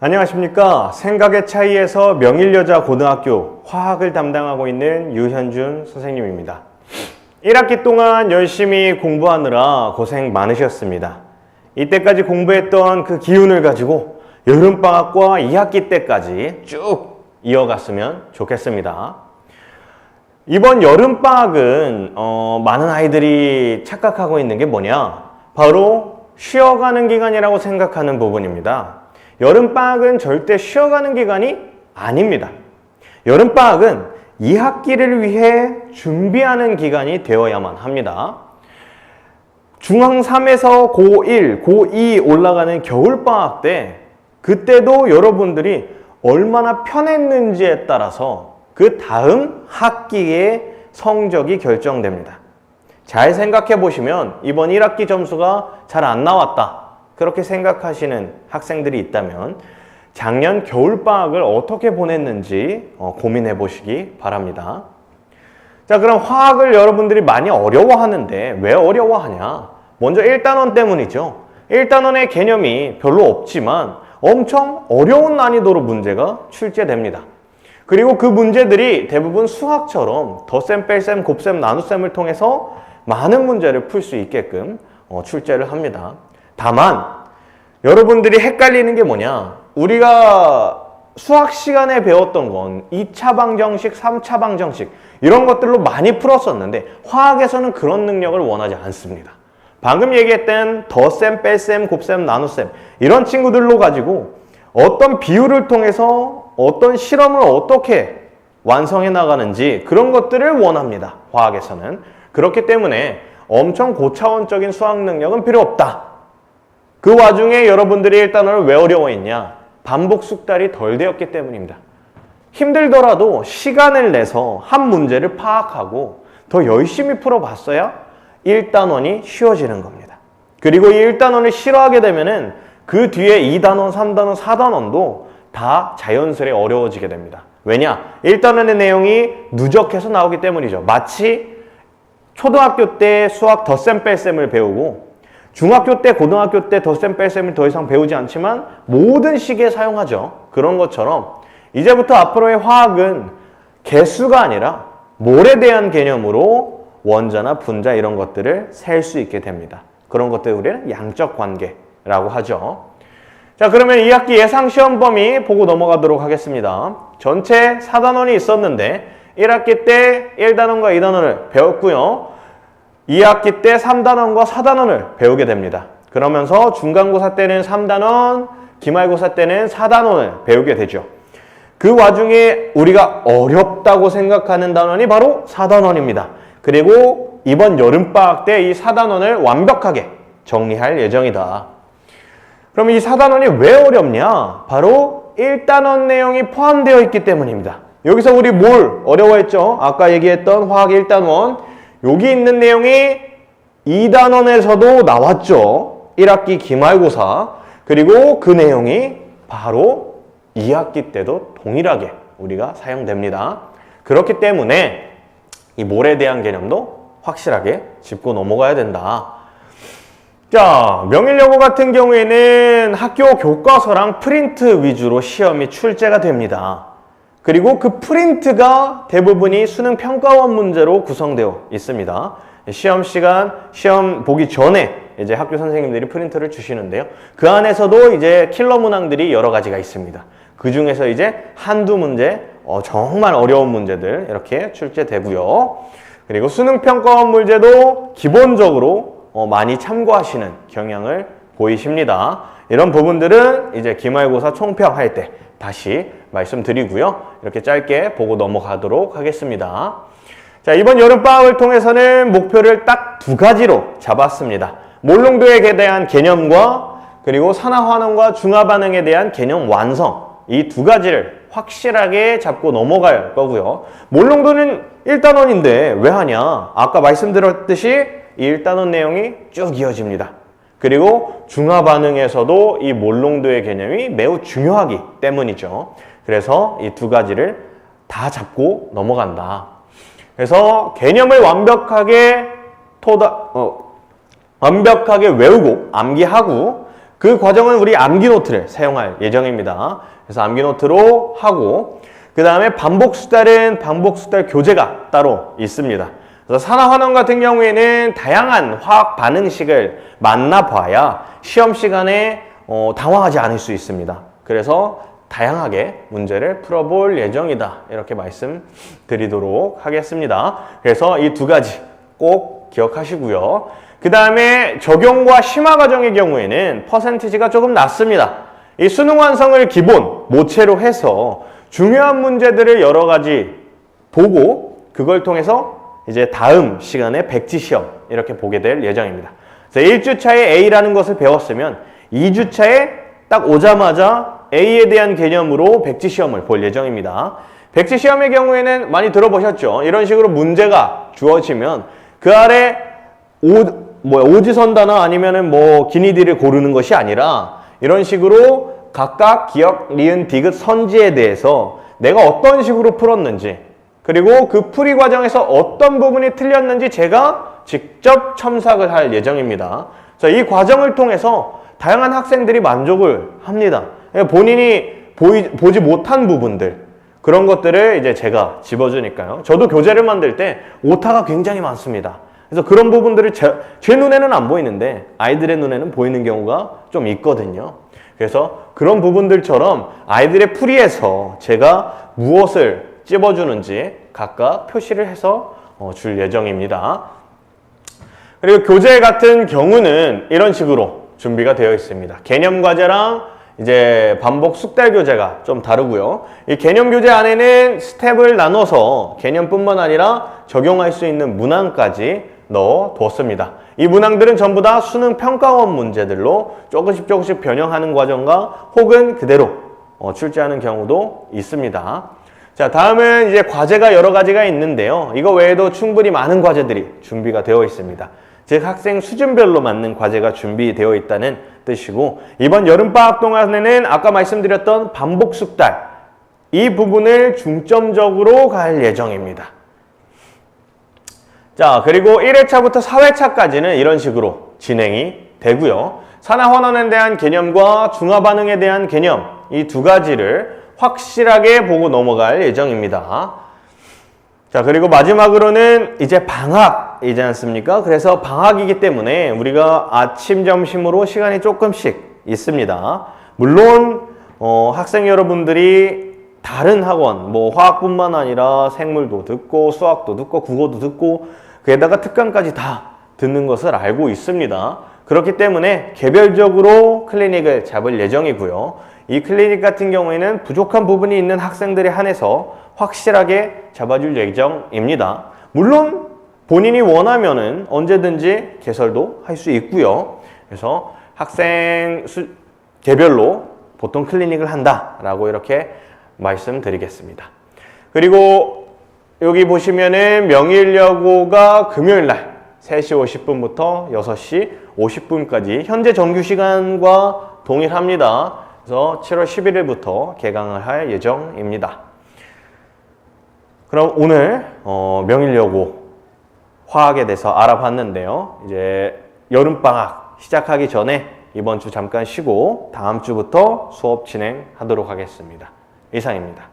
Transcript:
안녕하십니까. 생각의 차이에서 명일여자 고등학교 화학을 담당하고 있는 유현준 선생님입니다. 1학기 동안 열심히 공부하느라 고생 많으셨습니다. 이때까지 공부했던 그 기운을 가지고 여름방학과 2학기 때까지 쭉 이어갔으면 좋겠습니다. 이번 여름방학은 많은 아이들이 착각하고 있는 게 뭐냐? 바로 쉬어가는 기간이라고 생각하는 부분입니다. 여름방학은 절대 쉬어가는 기간이 아닙니다. 여름방학은 2학기를 위해 준비하는 기간이 되어야만 합니다. 중앙 3에서 고1, 고2 올라가는 겨울방학 때 그때도 여러분들이 얼마나 편했는지에 따라서 그 다음 학기의 성적이 결정됩니다. 잘 생각해 보시면 이번 1학기 점수가 잘 안 나왔다. 그렇게 생각하시는 학생들이 있다면 작년 겨울방학을 어떻게 보냈는지 고민해 보시기 바랍니다. 자, 그럼 화학을 여러분들이 많이 어려워하는데 왜 어려워하냐? 먼저 1단원 때문이죠. 1단원의 개념이 별로 없지만 엄청 어려운 난이도로 문제가 출제됩니다. 그리고 그 문제들이 대부분 수학처럼 덧셈, 뺄셈, 곱셈, 나눗셈을 통해서 많은 문제를 풀 수 있게끔 출제를 합니다. 다만 여러분들이 헷갈리는 게 뭐냐? 우리가 수학 시간에 배웠던 건 2차 방정식, 3차 방정식 이런 것들로 많이 풀었었는데 화학에서는 그런 능력을 원하지 않습니다. 방금 얘기했던 덧셈, 뺄셈, 곱셈, 나눗셈 이런 친구들로 가지고 어떤 비율을 통해서 어떤 실험을 어떻게 완성해 나가는지 그런 것들을 원합니다. 화학에서는. 그렇기 때문에 엄청 고차원적인 수학 능력은 필요 없다. 그 와중에 여러분들이 일단은 왜 어려워했냐? 반복 숙달이 덜 되었기 때문입니다. 힘들더라도 시간을 내서 한 문제를 파악하고 더 열심히 풀어봤어야 1단원이 쉬워지는 겁니다. 그리고 이 1단원을 싫어하게 되면은 그 뒤에 2단원, 3단원, 4단원도 다 자연스레 어려워지게 됩니다. 왜냐? 1단원의 내용이 누적해서 나오기 때문이죠. 마치 초등학교 때 수학 덧셈 뺄셈을 배우고 중학교 때, 고등학교 때 덧셈 뺄셈을 더 이상 배우지 않지만 모든 시기에 사용하죠. 그런 것처럼 이제부터 앞으로의 화학은 개수가 아니라 몰에 대한 개념으로 원자나 분자 이런 것들을 셀 수 있게 됩니다. 그런 것들을 우리는 양적 관계라고 하죠. 자, 그러면 2학기 예상 시험 범위 보고 넘어가도록 하겠습니다. 전체 4단원이 있었는데 1학기 때 1단원과 2단원을 배웠고요. 2학기 때 3단원과 4단원을 배우게 됩니다. 그러면서 중간고사 때는 3단원, 기말고사 때는 4단원을 배우게 되죠. 그 와중에 우리가 어렵다고 생각하는 단원이 바로 4단원입니다. 그리고 이번 여름방학 때 이 4단원을 완벽하게 정리할 예정이다. 그럼 이 4단원이 왜 어렵냐? 바로 1단원 내용이 포함되어 있기 때문입니다. 여기서 우리 뭘 어려워했죠? 아까 얘기했던 화학 1단원 여기 있는 내용이 2단원에서도 나왔죠. 1학기 기말고사. 그리고 그 내용이 바로 2학기 때도 동일하게 우리가 사용됩니다. 그렇기 때문에 이 몰에 대한 개념도 확실하게 짚고 넘어가야 된다. 자, 명일여고 같은 경우에는 학교 교과서랑 프린트 위주로 시험이 출제가 됩니다. 그리고 그 프린트가 대부분이 수능 평가원 문제로 구성되어 있습니다. 시험 시간, 시험 보기 전에 이제 학교 선생님들이 프린트를 주시는데요. 그 안에서도 이제 킬러 문항들이 여러 가지가 있습니다. 그 중에서 이제 한두 문제, 정말 어려운 문제들 이렇게 출제되고요. 그리고 수능 평가원 문제도 기본적으로 많이 참고하시는 경향을 보이십니다. 이런 부분들은 이제 기말고사 총평할 때 다시 말씀드리고요. 이렇게 짧게 보고 넘어가도록 하겠습니다. 자, 이번 여름방학을 통해서는 목표를 딱 두 가지로 잡았습니다. 몰롱도에 대한 개념과 그리고 산화환원과 중화반응에 대한 개념 완성 이 두 가지를 확실하게 잡고 넘어갈 거고요. 몰롱도는 1단원인데 왜 하냐? 아까 말씀드렸듯이 이 1단원 내용이 쭉 이어집니다. 그리고 중화반응에서도 이 몰롱도의 개념이 매우 중요하기 때문이죠. 그래서 이 두 가지를 다 잡고 넘어간다. 그래서 개념을 완벽하게 외우고 암기하고 그 과정은 우리 암기 노트를 사용할 예정입니다. 그래서 암기 노트로 하고 그 다음에 반복수달은 반복수달 교재가 따로 있습니다. 그래서 산화환원 같은 경우에는 다양한 화학 반응식을 만나봐야 시험 시간에 당황하지 않을 수 있습니다. 그래서 다양하게 문제를 풀어볼 예정이다. 이렇게 말씀드리도록 하겠습니다. 그래서 이 두 가지 꼭 기억하시고요. 그 다음에 적용과 심화 과정의 경우에는 퍼센티지가 조금 낮습니다. 이 수능 완성을 기본 모체로 해서 중요한 문제들을 여러 가지 보고 그걸 통해서 이제 다음 시간에 백지 시험 이렇게 보게 될 예정입니다. 그래서 1주차에 A라는 것을 배웠으면 2주차에 딱 오자마자 A에 대한 개념으로 백지 시험을 볼 예정입니다. 백지 시험의 경우에는 많이 들어보셨죠? 이런 식으로 문제가 주어지면 그 아래 오지선다나 아니면은 기니디를 고르는 것이 아니라 이런 식으로 각각 기역, 리은, 디귿, 선지에 대해서 내가 어떤 식으로 풀었는지 그리고 그 풀이 과정에서 어떤 부분이 틀렸는지 제가 직접 첨삭을 할 예정입니다. 그래서 이 과정을 통해서 다양한 학생들이 만족을 합니다. 본인이 보지 못한 부분들 그런 것들을 이제 제가 집어주니까요. 저도 교재를 만들 때 오타가 굉장히 많습니다. 그래서 그런 부분들을 제 눈에는 안 보이는데 아이들의 눈에는 보이는 경우가 좀 있거든요. 그래서 그런 부분들처럼 아이들의 풀이에서 제가 무엇을 찝어주는지 각각 표시를 해서 줄 예정입니다. 그리고 교재 같은 경우는 이런 식으로 준비가 되어 있습니다. 개념 과제랑 이제 반복 숙달 교재가 좀 다르고요. 이 개념 교재 안에는 스텝을 나눠서 개념뿐만 아니라 적용할 수 있는 문항까지 넣어 두었습니다. 이 문항들은 전부 다 수능 평가원 문제들로 조금씩 변형하는 과정과 혹은 그대로 출제하는 경우도 있습니다. 자, 다음은 이제 과제가 여러 가지가 있는데요. 이거 외에도 충분히 많은 과제들이 준비가 되어 있습니다. 즉 학생 수준별로 맞는 과제가 준비되어 있다는 뜻이고 이번 여름방학 동안에는 아까 말씀드렸던 반복 숙달 이 부분을 중점적으로 갈 예정입니다. 자, 그리고 1회차부터 4회차까지는 이런 식으로 진행이 되고요. 산화환원에 대한 개념과 중화반응에 대한 개념 이 두 가지를 확실하게 보고 넘어갈 예정입니다. 자, 그리고 마지막으로는 이제 방학이지 않습니까? 그래서 방학이기 때문에 우리가 아침, 점심으로 시간이 조금씩 있습니다. 물론 학생 여러분들이 다른 학원, 화학뿐만 아니라 생물도 듣고 수학도 듣고 국어도 듣고 게다가 특강까지 다 듣는 것을 알고 있습니다. 그렇기 때문에 개별적으로 클리닉을 잡을 예정이고요. 이 클리닉 같은 경우에는 부족한 부분이 있는 학생들에 한해서 확실하게 잡아줄 예정입니다. 물론 본인이 원하면은 언제든지 개설도 할 수 있고요. 그래서 학생 개별로 보통 클리닉을 한다라고 이렇게 말씀드리겠습니다. 그리고 여기 보시면은 명일여고가 금요일날 3시 50분부터 6시 50분까지 현재 정규 시간과 동일합니다. 그래서 7월 11일부터 개강을 할 예정입니다. 그럼 오늘 명일여고 화학에 대해서 알아봤는데요. 이제 여름방학 시작하기 전에 이번 주 잠깐 쉬고 다음 주부터 수업 진행하도록 하겠습니다. 이상입니다.